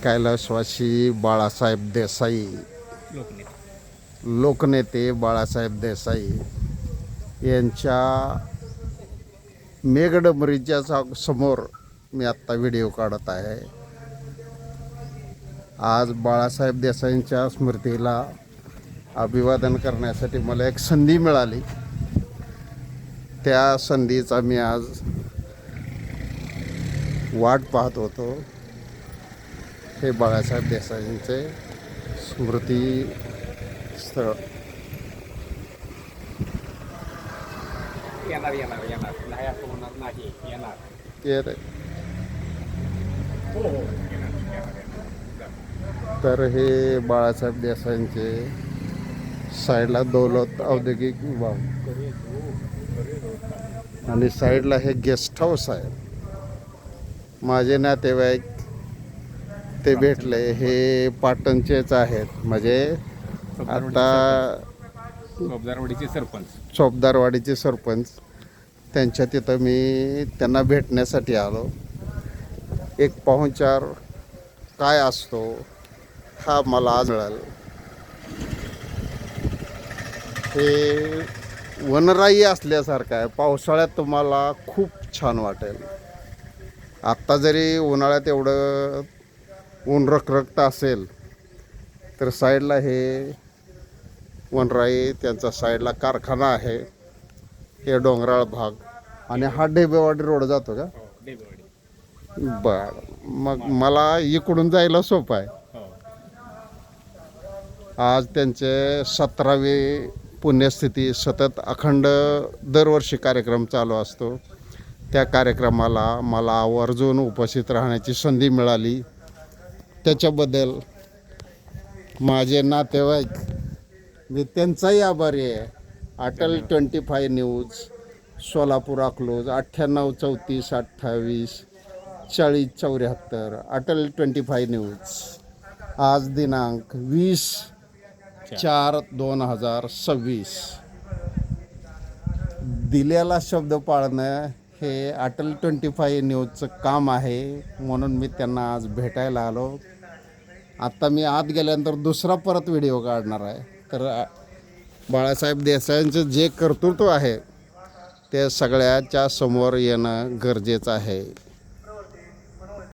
कैलासवासी बाळासाहेब देसाई, लोकनेते बाळासाहेब देसाई यांच्या मेघडंबरीच्या समोर मी आत्ता व्हिडिओ काढत आहे. आज बाळासाहेब देसाईंच्या स्मृतीला अभिवादन करण्यासाठी मला एक संधी मिळाली. त्या संधीचा मी आज वाट पाहत होतो. हे बाळासाहेब देसाईंचे स्मृती स्थळ. येणार नाही असं होणार नाही. येणार तर हे बाळासाहेब देसाईंचे साईडला दौलत औद्योगिक विभाग आणि साईडला हे गेस्ट हाऊस आहे. माझे नातेवाईक ते भेटले. हे पाटणचेच आहेत. म्हणजे आता चोपदारवाडीचे सरपंच त्यांच्या तिथं मी त्यांना भेटण्यासाठी आलो. एक पाहुणचार काय असतो हा मला आज मिळाला. हे वनराई असल्यासारखं आहे. पावसाळ्यात तुम्हाला खूप छान वाटेल. आत्ता जरी उन्हाळ्यात एवढं ऊन रखरखत असेल तर साईडला हे वनराई, त्यांचा साईडला कारखाना आहे. हे डोंगराळ भाग आणि हा डेबेवाडी रोड जातो का? बर, मग मला इकडून जायला सोपं आहे. आज त्यांचे 17वे पुण्यस्थिती सतत अखंड दरवर्षी कार्यक्रम चालू असतो. त्या कार्यक्रमाला मला आवर्जून उपस्थित राहण्याची संधी मिळाली. त्याच्याबद्दल माझे नातेवाईक मी त्यांचाही आभारी आहे. अटल 25 न्यूज, सोलापूर अकलूज 98 34 28 40 74. अटल 25 न्यूज. आज दिनांक 20/4/2026. दिलेला शब्द पाळणं हे अटल 25 न्यूजचं काम आहे. म्हणून मी त्यांना आज भेटायला आलो. आत्ता मी आत गेल्यानंतर दुसरा परत व्हिडिओ काढणार आहे. तर बाळासाहेब देसाईंचं जे कर्तृत्व आहे ते सगळ्याच्या समोर येणं गरजेचं आहे.